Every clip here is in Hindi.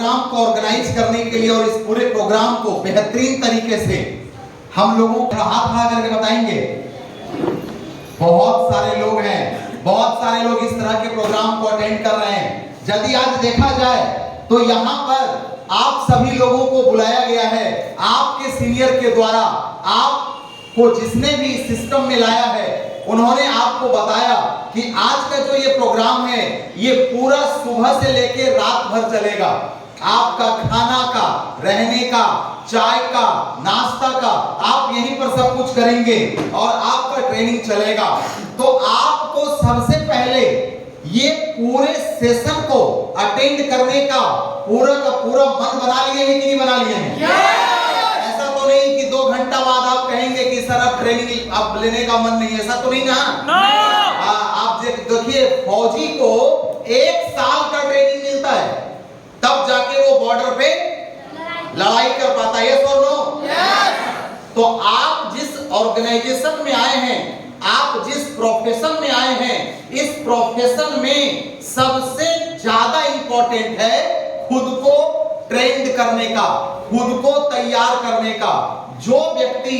प्रोग्राम को ऑर्गेनाइज करने के लिए और इस पूरे प्रोग्राम को बेहतरीन तरीके से हम लोगों को हाथ खड़ा करके बताएंगे। बहुत सारे लोग हैं, बहुत सारे लोग इस तरह के प्रोग्राम को अटेंड कर रहे हैं। यदि आज देखा जाए तो यहाँ पर आप सभी लोगों को बुलाया गया है आपके सीनियर के द्वारा। आपको जिसने भी सिस्टम में लाया है उन्होंने आपको बताया कि आज का जो ये प्रोग्राम है ये पूरा सुबह से लेकर रात भर चलेगा। आपका खाना का, रहने का, चाय का, नाश्ता का, आप यहीं पर सब कुछ करेंगे और आपका ट्रेनिंग चलेगा। तो आपको सबसे पहले ये पूरे सेशन को अटेंड करने का पूरा मन बना लिए हैं कि नहीं बना लिए हैं? ऐसा तो नहीं कि 2 घंटा बाद आप कहेंगे कि सर अब ट्रेनिंग अब लेने का मन नहीं, ऐसा तो नहीं ना? आप देखिए फौजी को 1 साल का ट्रेनिंग मिलता है तब जाके वो बॉर्डर पे लड़ाई कर पाता है। यस और नो? तो आप जिस ऑर्गेनाइजेशन में आए हैं, आप जिस प्रोफेशन में आए हैं, इस प्रोफेशन में सबसे ज्यादा इंपॉर्टेंट है खुद को ट्रेंड करने का, खुद को तैयार करने का। जो व्यक्ति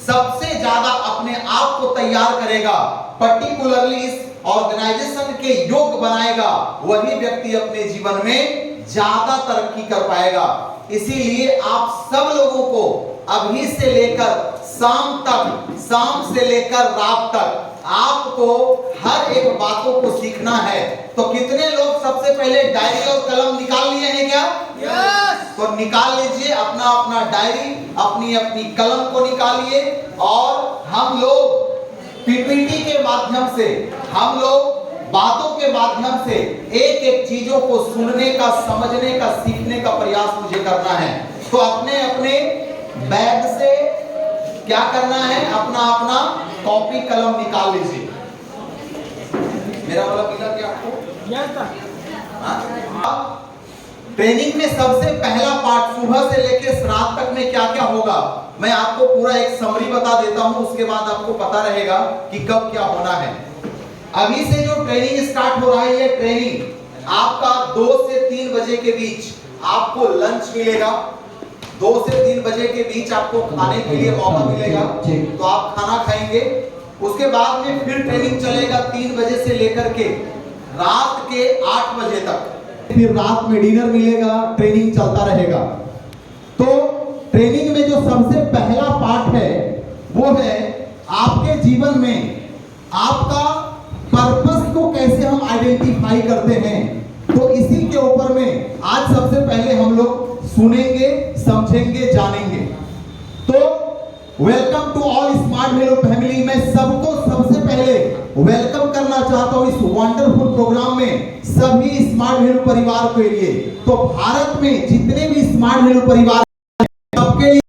सबसे ज्यादा अपने आप को तैयार करेगा, पर्टिकुलरली इस ऑर्गेनाइजेशन के योग्य बनाएगा, वही व्यक्ति अपने जीवन में ज्यादा तरक्की कर पाएगा। इसीलिए आप सब लोगों को अभी से लेकर शाम तक, शाम से लेकर रात तक आपको हर एक बातों को सीखना है। तो कितने लोग सबसे पहले डायरी और कलम निकाल लिए हैं क्या? तो निकाल लीजिए अपना अपना डायरी, अपनी अपनी कलम को निकालिए और हम लोग पीपीटी के माध्यम से, हम लोग बातों के माध्यम से एक एक चीजों को सुनने का, समझने का, सीखने का प्रयास मुझे करना है। तो अपने अपने बैग से क्या करना है, अपना अपना कॉपी कलम निकाल लीजिए। मेरा वाला मिला क्या आपको? ट्रेनिंग में सबसे पहला पार्ट सुबह से लेकर रात तक में क्या क्या होगा मैं आपको पूरा एक समरी बता देता हूं, उसके बाद आपको पता रहेगा कि कब क्या होना है। अभी से जो ट्रेनिंग स्टार्ट हो रहा है, ये ट्रेनिंग आपका 2 से 3 बजे के बीच आपको लंच मिलेगा। 2 से 3 बजे के बीच आपको खाने के लिए मौका मिलेगा, तो आप खाना खाएंगे। उसके बाद में फिर ट्रेनिंग चलेगा 3 बजे से लेकर के रात के 8 बजे तक। फिर रात में डिनर मिलेगा, ट्रेनिंग चलता रहेगा। तो ट्रेनिंग में जो सबसे पहला पार्ट है वो है आपके जीवन में आपका पर्पस को कैसे हम आइडेंटिफाई करते हैं। तो इसी के ऊपर में आज सबसे पहले हम लोग सुनेंगे, समझेंगे, जानेंगे। तो welcome to all smart value family. मैं सबको सबसे पहले वेलकम करना चाहता हूं इस वंडरफुल प्रोग्राम में सभी स्मार्ट वैल्यू परिवार के लिए। तो भारत में जितने भी स्मार्ट वैल्यू परिवार हैं सबके लिए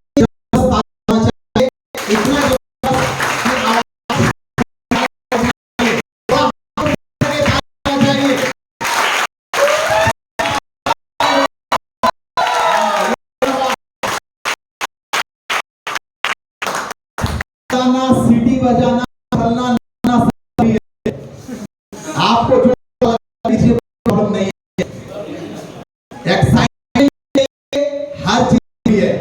इतना सीटी बजाना, चलना है। आपको जो प्रॉब्लम नहीं है, एक्साइटमेंट हर चीज है।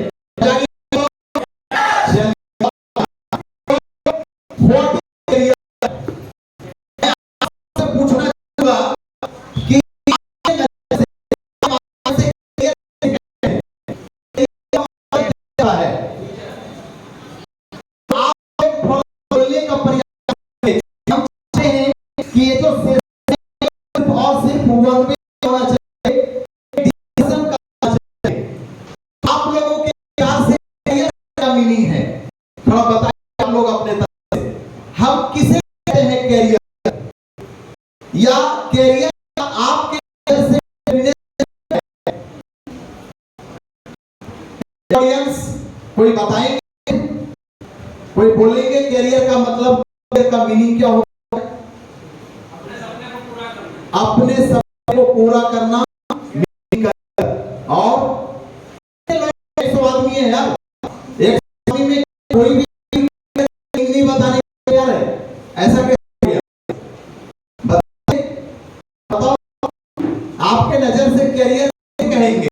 पूछना चाहूंगा कि कि ये जो सिर्फ और सिर्फ वन में होना चाहिए, डिसीजन करना चाहिए। आप लोगों के प्यार से कैरियर का मीनिंग है, थोड़ा बताइए आप लोग अपने तरफ से। हम किसे कहते हैं कैरियर, या कैरियर आपके से ऑडियंस कोई बताएंगे, कोई बोलेंगे कैरियर का मतलब, कैरियर का मीनिंग क्या होगा? अपने सपने को पूरा करना। और 100 आदमी है यार, 100 आदमी में कोई भी नहीं बताने को तैयार है, ऐसा कैसे हो गया? बताओ आपके नजर से कैरियर कहेंगे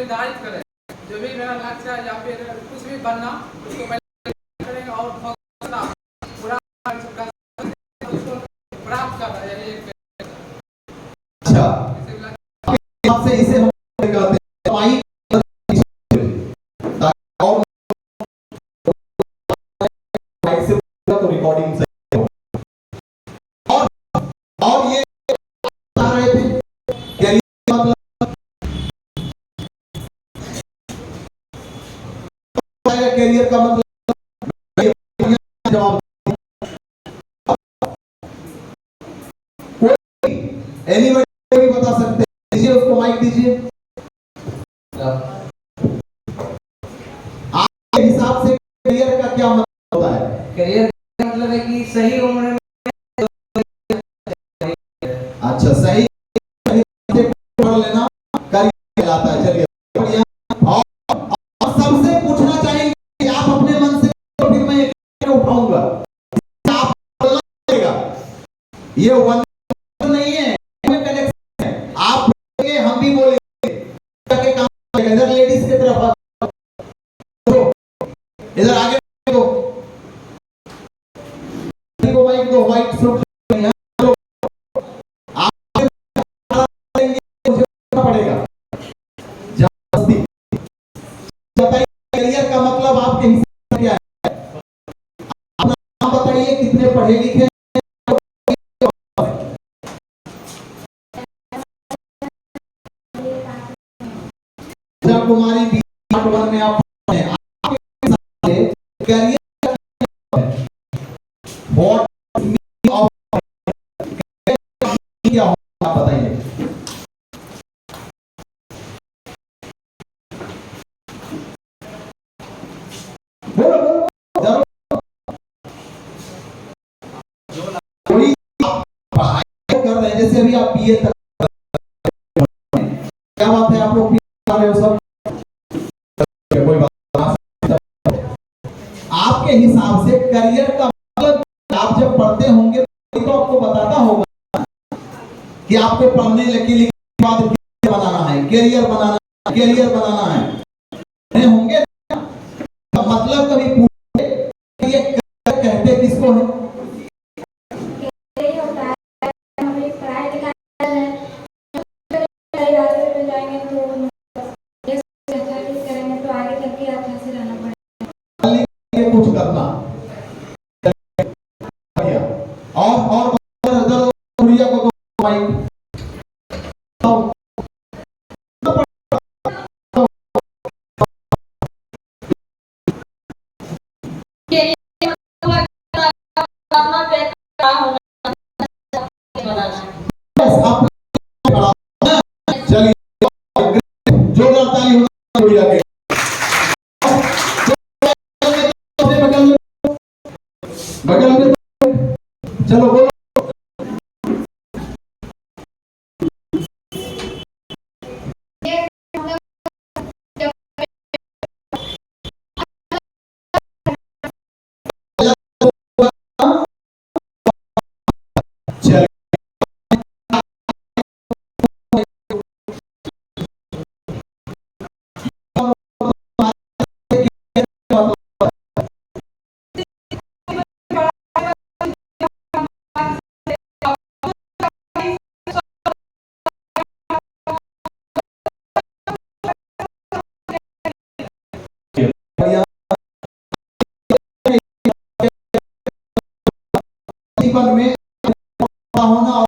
निर्धारित करें। जो भी मेरा लक्ष्य है या फिर कुछ भी बनना, उसको पहले करेंगे और पूरा उसको प्राप्त करना है। अच्छा, आपसे इसे हम कहते हैं माइक और माइक से तो रिकॉर्डिंग सही हो। और ये बता रहे थे कैरियर मतलब कैरियर का मतलब जवाब कोई एनीबॉडी भी बता सकते हैं। दीजिए उसको माइक दीजिए। आपके हिसाब से कैरियर का क्या मतलब होता है? करियर का मतलब है कि सही उम्र में अच्छा, सही से पढ़ लेना करियर कहलाता है। चलिए बढ़िया। और सबसे पूछना चाहेंगे कि आप अपने मन से तो फिर मैं एक उठाऊंगा, आप बोलना पड़ेगा। ये वन नहीं है, कनेक्शन है। आप बोलेंगे हम भी बोलेंगे, के काम करेगा। इधर लेडीज की तरफ तो इधर आगे दो, को माइक दो, व्हाइट सूट पड़ेगा जबरदस्ती। बताइए करियर का मतलब आपके हिसाब से क्या है? अपना नाम बताइए, कितने पढ़े लिखे? कुमारी भी पार्ट 1 में आप पढ़े हैं। आपके हिसाब से करियर व्हाट मीनिंग ऑफ क्या होगा आप बताइए। बोलो बोलो जरूर। कोई आप पढ़ाई कर रहे हैं, जैसे अभी आप बीए तक, क्या बात है आप लोग कर रहे हो सब, कोई बात नहीं। आपके हिसाब से करियर का मतलब आप जब पढ़ते होंगे तो आपको बताता होगा कि आपको पढ़ने के बाद बनाना है, करियर बनाना है, नहीं होंगे? मतलब कभी पूछे ये कहते किसको है? कुछ करना और को माइक चलिए जोरदार ताली होना चाहिए। बगल में चलो बोलो। जीवन में होना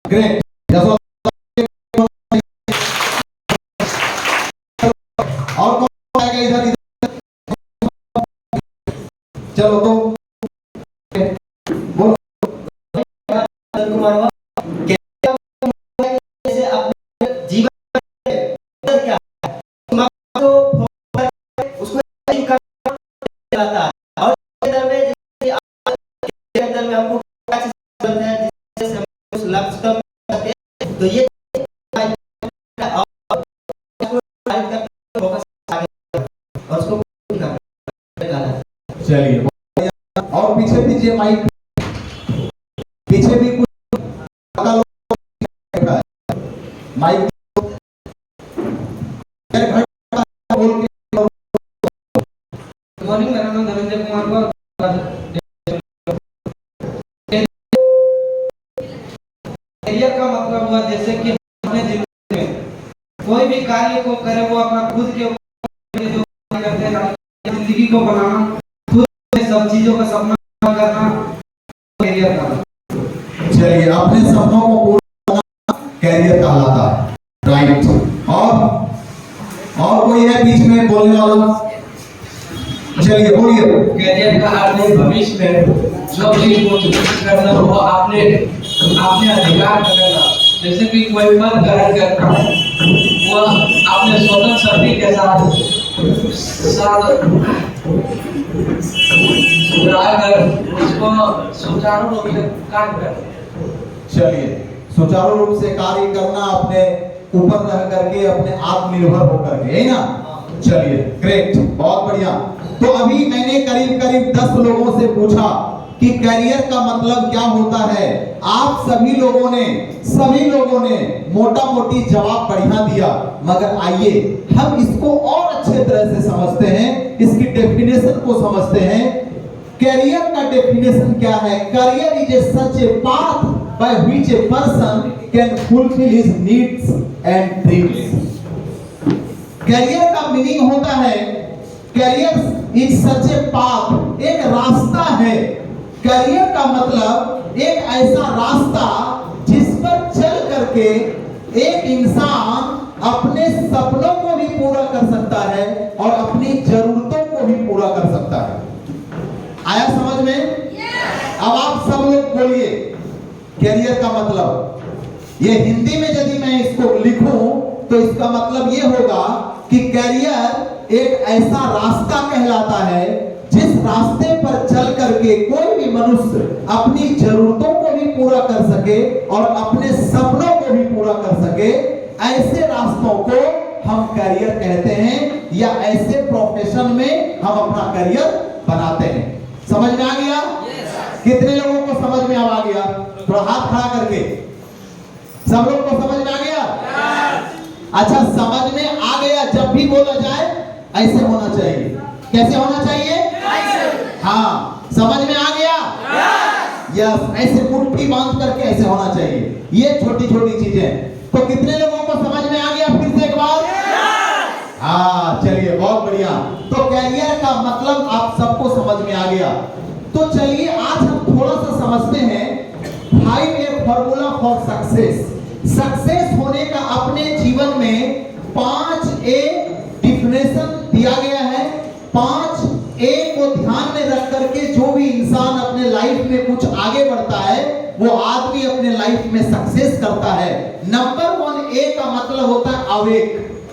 ग्रेट। और कौन आएगा इधर इधर? चलो तो बोलो। कुमार जैसे अपने जीवन क्या तो उसको जाता है और चलिए, और पीछे दीजिए माइक, पीछे भी कुछ माइक बोल के। गुड मॉर्निंग, मेरा नाम धनंजय कुमार गौर। करियर का मतलब हुआ जैसे कि अपने जिंदगी में कोई भी कार्य को करे वो अपना खुद के ऊपर जो करते हैं, जिंदगी को बनाना, खुद से सब चीजों का सपना करना करियर का। चलिए, अपने सपनों को पूरा करना कैरियर कहलाता है, राइट। और कोई है बीच में बोलने वाला? चलिए बोलिए। करियर का अर्थ है भविष्य में जो चीज को करना वो आपने अधिकार करना। जैसे कि कोई पद ग्रहण करना, वो अपने स्वतंत्र शक्ति के साथ उसको सुचारू रूप से कार्य करना। चलिए, सुचारू रूप से कार्य करना, अपने ऊपर रह करके, अपने आत्मनिर्भर होकर के, है ना? चलिए, ग्रेट, बहुत बढ़िया। तो अभी मैंने करीब करीब 10 लोगों से पूछा कि करियर का मतलब क्या होता है। आप सभी लोगों ने मोटा मोटी जवाब बढ़िया दिया, मगर आइए हम इसको और अच्छे तरह से समझते हैं, इसकी डेफिनेशन को समझते हैं। करियर का डेफिनेशन क्या है? Career is a such a path by which a person can fulfil his needs and dreams. Career का मीनिंग होता है, career is such a path, एक रास्ता है। करियर का मतलब एक ऐसा रास्ता जिस पर चल करके एक इंसान अपने सपनों को भी पूरा कर सकता है और अपनी जरूरतों को भी पूरा कर सकता है। आया समझ में? अब आप सब लोग बोलिए करियर का मतलब। ये हिंदी में यदि मैं इसको लिखूं तो इसका मतलब ये होगा कि करियर एक ऐसा रास्ता कहलाता है जिस रास्ते पर चल करके कोई भी मनुष्य अपनी जरूरतों को भी पूरा कर सके और अपने सपनों को भी पूरा कर सके। ऐसे रास्तों को हम करियर कहते हैं, या ऐसे प्रोफेशन में हम अपना करियर बनाते हैं। समझ में आ गया? कितने लोगों को समझ में आ गया? थोड़ा हाथ खड़ा करके। सब लोग को समझ में आ गया? अच्छा, समझ में आ गया। जब भी बोला जाए ऐसे होना चाहिए। कैसे होना चाहिए? हाँ, समझ में आ गया? यस, ऐसे मुट्ठी बांध करके ऐसे होना चाहिए। ये छोटी छोटी चीजें। तो कितने लोगों को समझ में आ गया? फिर से एक बार। हाँ, चलिए, बहुत बढ़िया। तो कैरियर का मतलब आप सबको समझ में आ गया। तो चलिए आज हम थोड़ा सा समझते हैं 5A formula for success. Success होने का अपने जीवन में 5A डिफिनेशन दिया गया है। 5A को ध्यान में रख करके जो भी इंसान अपने लाइफ में कुछ आगे बढ़ता है वो आदमी अपने लाइफ में सक्सेस करता है। नंबर 1A का मतलब होता है अवेक।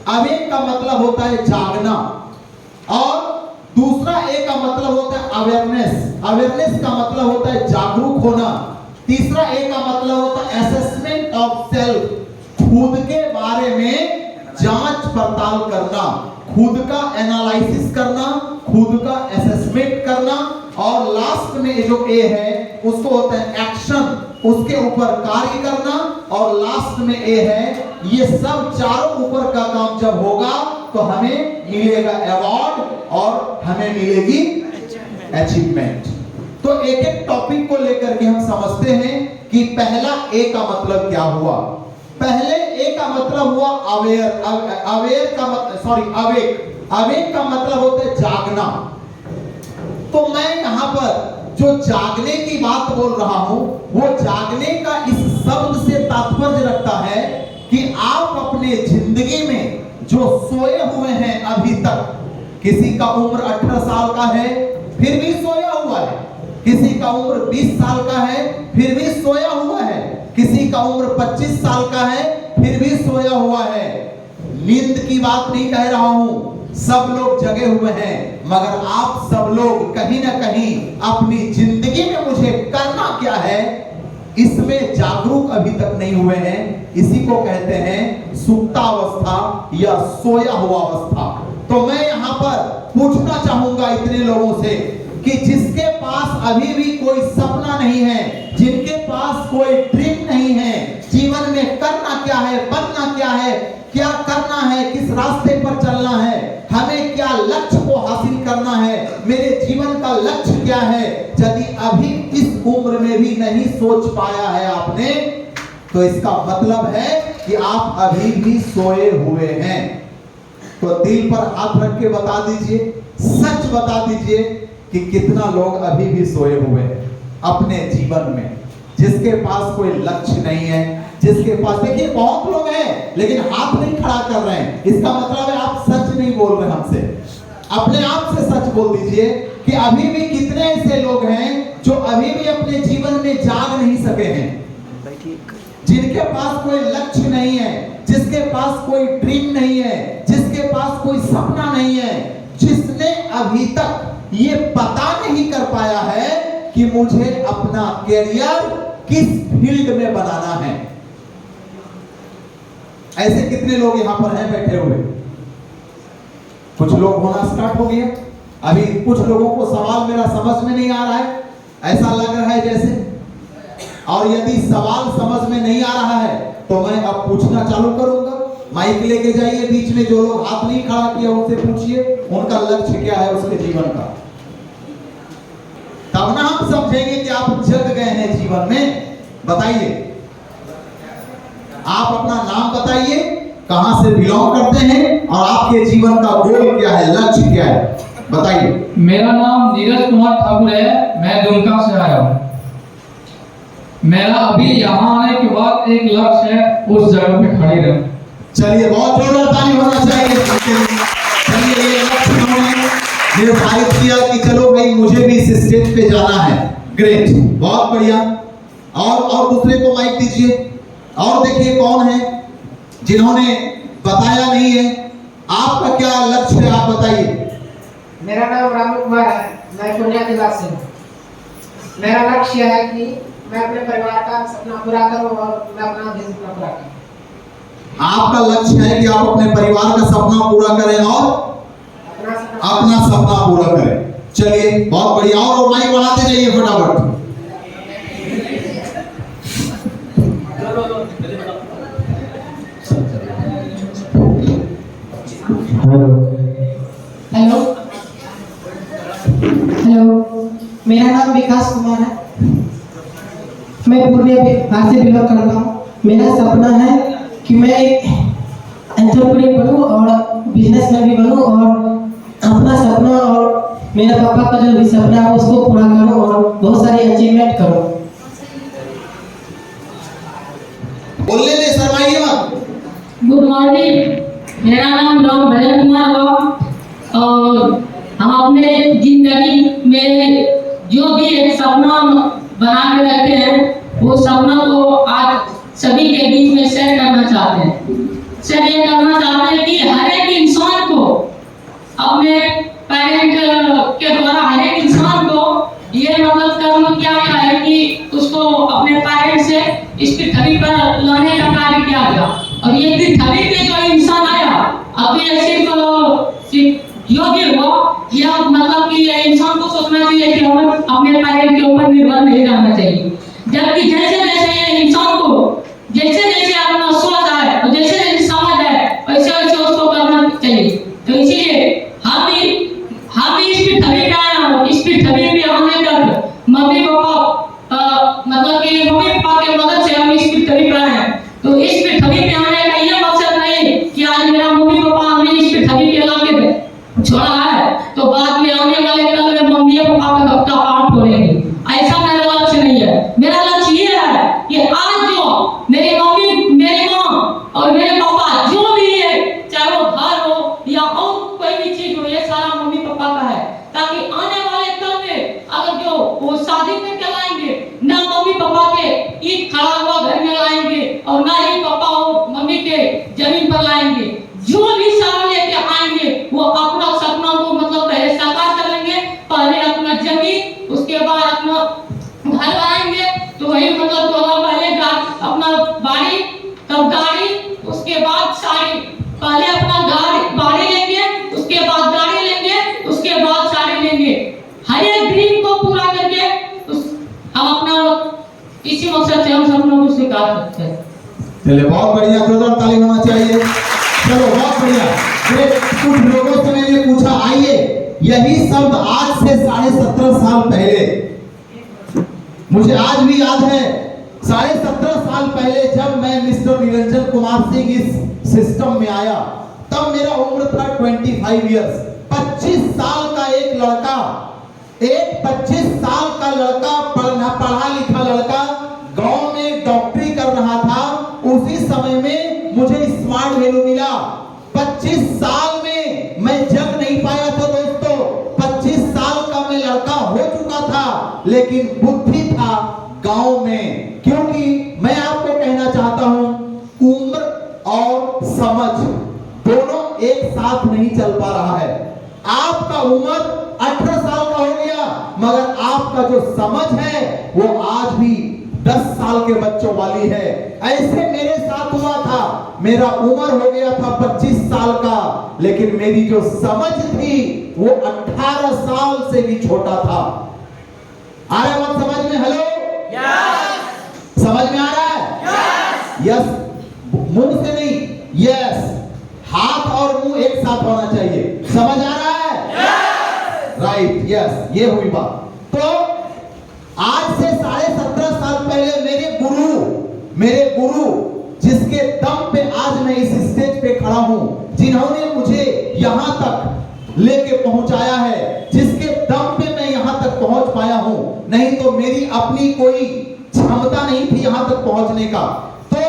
अवेक का मतलब होता है जागना। और दूसरा A का मतलब होता है अवेयरनेस। अवेयरनेस का मतलब होता है जागरूक होना। तीसरा A का मतलब होता है असेसमेंट ऑफ सेल्फ, खुद के बारे में जांच पड़ताल करना, खुद का एनालिसिस करना, खुद का असेसमेंट करना। और लास्ट में जो A है उसको होता है एक्शन, उसके ऊपर कार्य करना। और लास्ट में A है, ये सब चारों ऊपर का काम जब होगा तो हमें मिलेगा अवार्ड और हमें मिलेगी अचीवमेंट। तो एक एक टॉपिक को लेकर के हम समझते हैं कि पहला A का मतलब क्या हुआ। पहले A का मतलब हुआ अवेयर। अवेयर का मतलब अवेक। अवेक का मतलब होता है जागना। तो मैं यहाँ पर जो जागने की बात बोल रहा हूं वो जागने का इस शब्द से तात्पर्य रखता है कि आप अपने जिंदगी में जो सोए हुए हैं अभी तक, किसी का उम्र 18 साल का है फिर भी सोया हुआ है, किसी का उम्र 20 साल का है फिर भी सोया हुआ है, किसी का उम्र 25 साल का है फिर भी सोया हुआ है। नींद की बात नहीं कह रहा हूं, सब लोग जगे हुए हैं, मगर आप सब लोग कहीं ना कहीं अपनी जिंदगी में मुझे करना क्या है इसमें जागरूक अभी तक नहीं हुए हैं। इसी को कहते हैं सुप्तावस्था या सोया हुआ अवस्था। तो मैं यहां पर पूछना चाहूंगा इतने लोगों से कि जिसके पास अभी भी कोई सपना नहीं है, जिनके पास कोई ड्रीम नहीं है, जीवन में करना क्या है, बनना क्या है, क्या करना है, किस रास्ते पर चलना है, हमें क्या लक्ष्य को हासिल करना है, मेरे जीवन का लक्ष्य क्या है, यदि अभी इस उम्र में भी नहीं सोच पाया है आपने, तो इसका मतलब है कि आप अभी भी सोए हुए हैं। तो दिल पर हाथ रख के बता दीजिए, सच बता दीजिए कि कितना लोग अभी भी सोए हुए हैं अपने जीवन में, जिसके पास कोई लक्ष्य नहीं है, जिसके पास, देखिए बहुत लोग हैं लेकिन हाथ नहीं खड़ा कर रहे हैं, इसका मतलब है आप सच नहीं बोल रहे हमसे। अपने आप से सच बोल दीजिए कि अभी भी कितने ऐसे लोग हैं जो अभी भी अपने जीवन में जाग नहीं सके हैं, जिनके पास कोई लक्ष्य नहीं है, जिसके पास कोई ड्रीम नहीं है, जिसके पास कोई सपना नहीं है, जिसने अभी तक ये पता नहीं कर पाया है कि मुझे अपना करियर किस फील्ड में बनाना है। ऐसे कितने लोग यहां पर हैं बैठे हुए? कुछ लोग होना स्टार्ट हो गया, अभी कुछ लोगों को सवाल मेरा समझ में नहीं आ रहा है, ऐसा लग रहा है जैसे, और यदि सवाल समझ में नहीं आ रहा है तो मैं अब पूछना चालू करूंगा। माइक लेके जाइए, बीच में जो लोग हाथ नहीं खड़ा किया उनसे पूछिए उनका लक्ष्य क्या है उसके जीवन का, तब ना हम समझेंगे कि आप जग गए हैं जीवन में। बताइए, आप अपना नाम बताइए, कहां से बिलोंग करते हैं और आपके जीवन का गोल क्या है, लक्ष्य क्या है, बताइए। मेरा नाम नीरज कुमार ठाकुर है, मैं दुमका से आया हूँ। मेरा अभी यहाँ आने के बाद एक लक्ष्य है, उस जगह पे खड़े रहना। चलिए, बहुत जोरदार ताली होना चाहिए इसके लिए। चलिए, ये लक्ष्य उन्होंने निर्धारित किया कि चलो भाई मुझे भी इस स्टेज पे जाना है। ग्रेट, बहुत बढ़िया। और दूसरे को माइक दीजिए। और देखिए कौन है जिन्होंने बताया नहीं है, आपका क्या लक्ष्य है, आप बताइए। मेरा नाम रामू कुमार है, मैं पूर्णिया जिला से हूँ। मेरा लक्ष्य है कि मैं अपने परिवार का सपना पूरा करूँ और मैं अपना भी सपना पूरा करूँ। आपका लक्ष्य है कि आप अपने परिवार का सपना पूरा करें और अपना सपना पूरा करें। चलिए, बहुत बढ़िया। और माइक बढ़ाते जाइए फटाफट। हेलो हेलो, मेरा नाम विकास कुमार है, मैं पूर्णिया बिहार से बिलोंग करता हूँ। मेरा सपना है कि मैं एक एंटरप्रेन्योर बनूँ और बिजनेस में भी बनूँ और अपना सपना और मेरे पापा का जो भी सपना है उसको पूरा करूँ और बहुत सारी अचीवमेंट करूँ। बोलने में शर्माइए मत। गुड मॉर्निंग, मेरा नाम राम भजन कुमार है और हम अपने जिंदगी में जो भी एक सपना बना के रखते हैं वो सपना को आज सभी के बीच में शेयर करना चाहते हैं। शेयर ये करना चाहते हैं कि हर एक इंसान को अपने पेरेंट के द्वारा हर एक इंसान को ये मतलब कर्म क्या है कि उसको अपने पेरेंट से इस पृथ्वी पर लाने का कार्य किया गया और ये पृथ्वी पे जो इंसान आया अभी सिर्फ जो भी हुआ यह मतलब कि इंसान को सोचना चाहिए कि हमें अपने पेरेंट के ऊपर निर्भर नहीं रहना चाहिए। जबकि जैसे जैसे ये इंसान को जैसे जैसे अपना सोच आए और जैसे जैसे समझ आए वैसे वैसे उसको करना चाहिए। तो इसीलिए हम भी इस पृथ्वी पे आए हैं, इस पृथ्वी पे आने तक मम्मी पापा मतलब कि मम्मी पापा के मदद से हम इस पृथ्वी पे आए हैं। तो इस पृथ्वी पे आने का ये मकसद नहीं कि आज मेरा मम्मी पापा हमें इस पृथ्वी पे लाके छोड़ा है तो बाद में आने वाले कल में मम्मी पापा का पाठ छोड़ेंगे, ऐसा मेरा लक्ष्य नहीं है। मेरा लक्ष्य ये है कि आज जो मेरी मम्मी मेरी माँ और मेरे पापा जो भी है चाहे वो घर हो या और कोई भी चीज हो ये सारा मम्मी पापा का है, ताकि आने वाले कल में अगर जो वो शादी करके लाएंगे ना मम्मी पापा के ईट खड़ा हुआ घर में लाएंगे और ना ही पापा और मम्मी के जमीन पर लाएंगे, जो भी सामान लेके आएंगे वो अपना सपना बात है। चलिए बहुत बढ़िया, जोरदार ताली होना चाहिए। चलो बहुत बढ़िया। फिर कुछ लोगों से मैंने पूछा, आइए यही शब्द आज से 17.5 साल पहले, मुझे आज भी याद है 17.5 साल पहले जब मैं मिस्टर निरंजन कुमार सिंह इस सिस्टम में आया, तब मेरा उम्र था 25 इयर्स। 25 साल का एक लड़का, एक 25 साल का लड़का, पढ़ा लिखा लड़का गांव में डॉक्टरी कर रहा था। उसी समय में मुझे स्मार्ट वैल्यू मिला। 25 साल में मैं जग नहीं पाया था दोस्तों। 25 साल का मैं लड़का हो चुका था, लेकिन बुद्धि था गांव में। क्योंकि मैं आपको कहना चाहता हूं, उम्र और समझ दोनों एक साथ नहीं चल पा रहा है। आपका उम्र 18 साल का हो गया, मगर आपका जो समझ है वो आज भी 10 साल के बच्चों वाली है। ऐसे मेरे साथ हुआ था। मेरा उम्र हो गया था 25 साल का, लेकिन मेरी जो समझ थी वो 18 साल से भी छोटा था। आ रहा है बात समझ में? Hello, yes. समझ में आ रहा है? यस। मुंह से नहीं, यस। हाथ और मुंह एक साथ होना चाहिए। समझ आ रहा है? Right, yes. ये हुई बात। तो आज से 17.5 साल पहले मेरे गुरु जिसके दम पे आज मैं इस स्टेज पे खड़ा हूं, जिन्होंने मुझे यहां तक लेके पहुंचाया है, जिसके दम पे मैं यहां तक पहुंच पाया हूं, नहीं तो मेरी अपनी कोई क्षमता नहीं थी यहां तक पहुंचने का। तो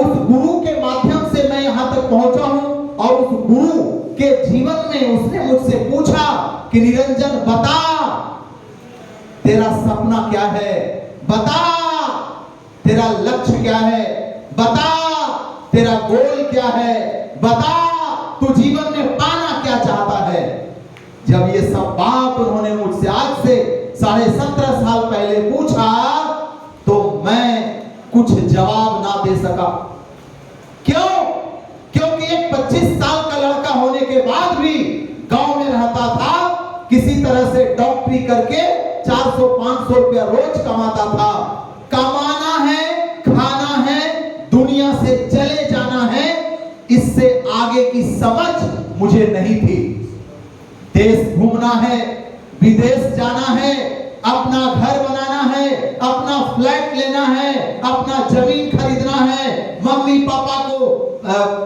उस गुरु के माध्यम से मैं यहां तक पहुंचा हूं, और उस गुरु के जीवन में उसने मुझसे पूछा कि निरंजन बता, तेरा सपना क्या है, बता तेरा लक्ष्य क्या है, बता तेरा गोल क्या है, बता तू जीवन में पाना क्या चाहता है। जब ये सब बात उन्होंने मुझसे आज से 17.5 साल पहले पूछा, तो मैं कुछ जवाब ना दे सका। क्यों? क्योंकि एक 25 साल का लड़का होने के बाद भी गांव में रहता था, किसी तरह से डॉक्टरी करके 400-500 रुपया रोज कमाता था। कमाना है, खाना है, दुनिया से चले जाना है, इससे आगे की समझ मुझे नहीं थी। देश घूमना है, विदेश जाना है, अपना घर बनाना है, अपना फ्लैट लेना है, अपना जमीन खरीदना है, मम्मी पापा को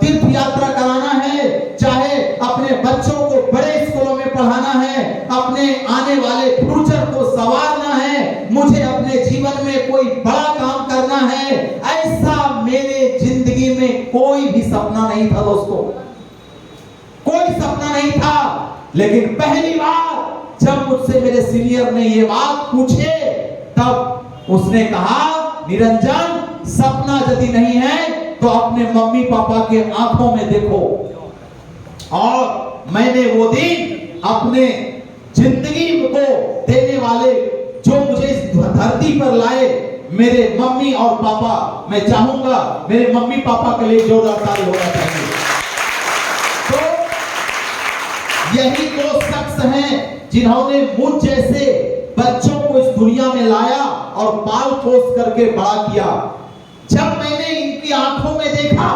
तीर्थ यात्रा कराना है, चाहे अपने बच्चों को बड़े स्कूलों में पढ़ाना है, अपने आने वाले फ्यूचर को संवारना है, मुझे अपने जीवन में कोई बड़ा काम करना है। ऐसा मेरे जिंदगी में कोई भी सपना नहीं था दोस्तों, कोई सपना नहीं था। लेकिन पहली बार जब मुझसे मेरे सीनियर ने ये बात पूछे, तब उसने कहा, निरंजन सपना यदि नहीं है तो अपने मम्मी पापा के आंखों में देखो। और मैंने वो दिन अपने जिंदगी को देने वाले, जो मुझे इस धरती पर लाए, मेरे मम्मी और पापा, मैं चाहूंगा मेरे मम्मी पापा के लिए जोरदार ताली होना चाहिए। तो यही वो शख्स हैं जिन्होंने मुझ जैसे बच्चों को इस दुनिया में लाया और पाल पोस करके बड़ा किया। जब मैंने इनकी आंखों में देखा,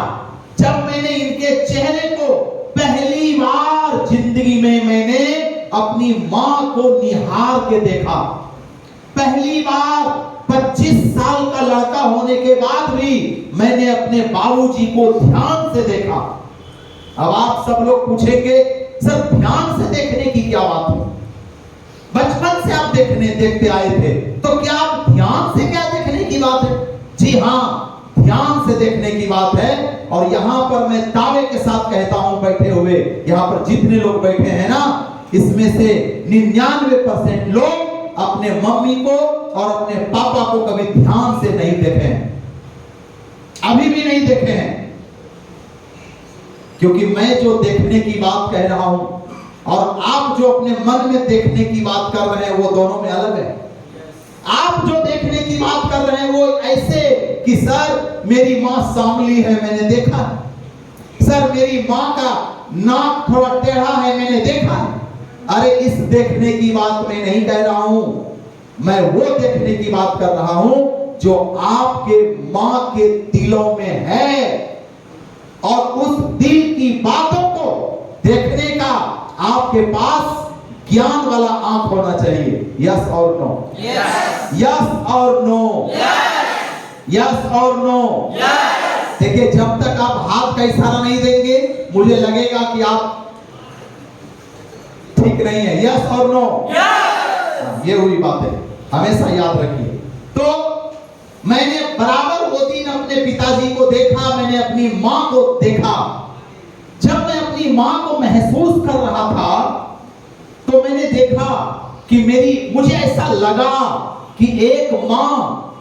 जब मैंने इनके चेहरे को पहली बार जिंदगी में मैंने अपनी मां को निहार के देखा, पहली बार 25 साल का लड़का होने के बाद भी मैंने अपने बाबूजी को ध्यान से देखा। अब आप सब लोग पूछेंगे, सर ध्यान से देखने की क्या बात है? बचपन से आप देखते आए थे, तो क्या आप ध्यान से क्या देखने की बात है? जी हाँ, ध्यान से देखने की बात है। और यहां पर मैं दावे के साथ कहता हूं, बैठे हुए यहां पर जितने लोग बैठे हैं ना, इसमें से 99% लोग अपने मम्मी को और अपने पापा को कभी ध्यान से नहीं देखे हैं, अभी भी नहीं देखे हैं। क्योंकि मैं जो देखने की बात कह रहा हूं और आप जो अपने मन में देखने की बात कर रहे हैं, वो दोनों में अलग है। आप जो देखने की बात कर रहे हैं वो ऐसे कि सर मेरी मां सांवली है, मैंने देखा है, सर मेरी मां का नाक थोड़ा टेढ़ा है, मैंने देखा है। अरे इस देखने की बात मैं नहीं कह रहा हूं, मैं वो देखने की बात कर रहा हूं जो आपके मां के दिलों में है, और उस दिल की बातों को देखने का आपके पास ज्ञान वाला आंख होना चाहिए। यस और नो? यस और नो? यस और नो? देखिए, जब तक आप हाथ का इशारा नहीं देंगे मुझे लगेगा कि आप ठीक नहीं है। यस और नो? ये हुई बात है, हमेशा याद रखिए। तो मैंने बराबर वो दिन अपने पिताजी को देखा, मैंने अपनी मां को देखा। जब मैं अपनी मां को महसूस कर रहा था तो मैंने देखा कि मुझे ऐसा लगा कि एक मां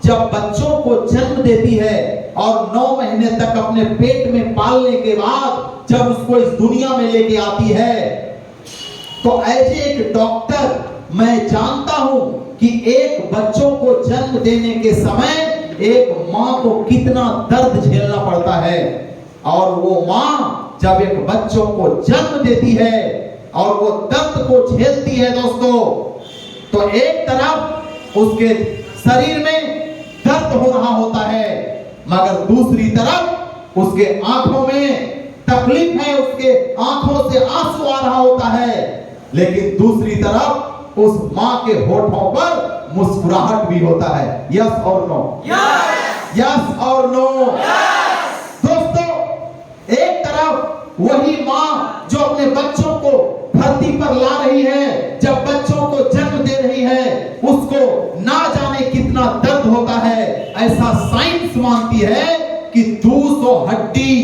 जब बच्चों को जन्म देती है और 9 महीने तक अपने पेट में पालने के बाद जब उसको इस दुनिया में लेके आती है, तो एज एक डॉक्टर मैं जानता हूं कि एक बच्चों को जन्म देने के समय एक मां को कितना दर्द झेलना पड़ता है। और वो मां जब एक बच्चों को जन्म देती है और वो दर्द को झेलती है दोस्तों, तो एक तरफ उसके शरीर में दर्द हो रहा होता है, मगर दूसरी तरफ उसके आंखों में तकलीफ है, उसके आंखों से आंसू आ रहा होता है, लेकिन दूसरी तरफ उस मां के होठों पर मुस्कुराहट भी होता है। यस और नो? यस और नो? दोस्तों, एक तरफ वही मां जो अपने बच्चों को धरती पर ला रही है, जब बच्चों को जन्म दे रही है, उसको ना जाने कितना दर्द होता है। ऐसा साइंस मानती है कि 200 हड्डी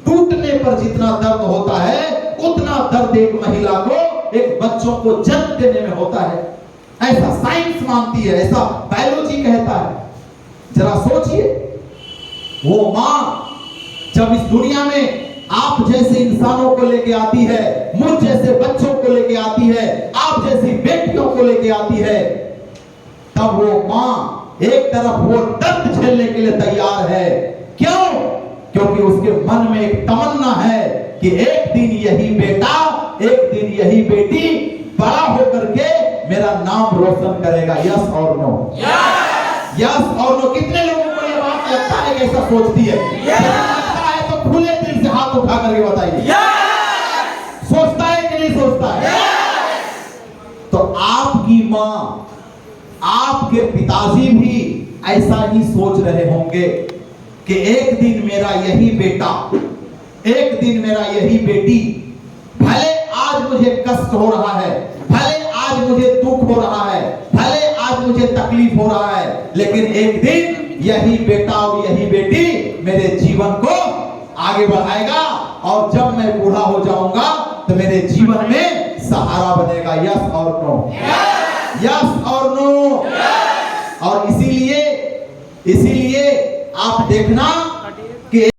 टूटने पर जितना दर्द होता है उतना दर्द एक महिला को, एक बच्चों को जन्म देने में होता है। ऐसा साइंस मानती है, ऐसा बायोलॉजी कहता है। जरा सोचिए, वो मां जब इस दुनिया में आप जैसे इंसानों को लेके आती है, मुझ जैसे बच्चों को लेके आती है, आप जैसी बेटियों को लेके आती है, तब वो मां एक तरफ वो दर्द झेलने के लिए तैयार है। क्यों? क्योंकि उसके मन में एक तमन्ना है कि एक दिन यही बेटा, एक दिन यही बेटी बड़ा होकर के मेरा नाम रोशन करेगा। यस और नो? यस और नो? कितने लोगों को ये बात लगता है कि ऐसा सोचती है? लगता है तो खुले दिल से हाथ उठा करके बताइए। सोचता है कि नहीं सोचता है? तो आपकी मां, आपके पिताजी भी ऐसा ही सोच रहे होंगे कि एक दिन मेरा यही बेटा, एक दिन मेरा यही बेटी, भले आज मुझे कष्ट हो रहा है, भले आज मुझे दुख हो रहा है, भले आज मुझे तकलीफ हो रहा है, लेकिन एक दिन यही बेटा और यही बेटी मेरे जीवन को आगे बढ़ाएगा, और जब मैं बूढ़ा हो जाऊंगा तो मेरे जीवन में सहारा बनेगा। यस और नो? यस और नो? और इसीलिए आप देखना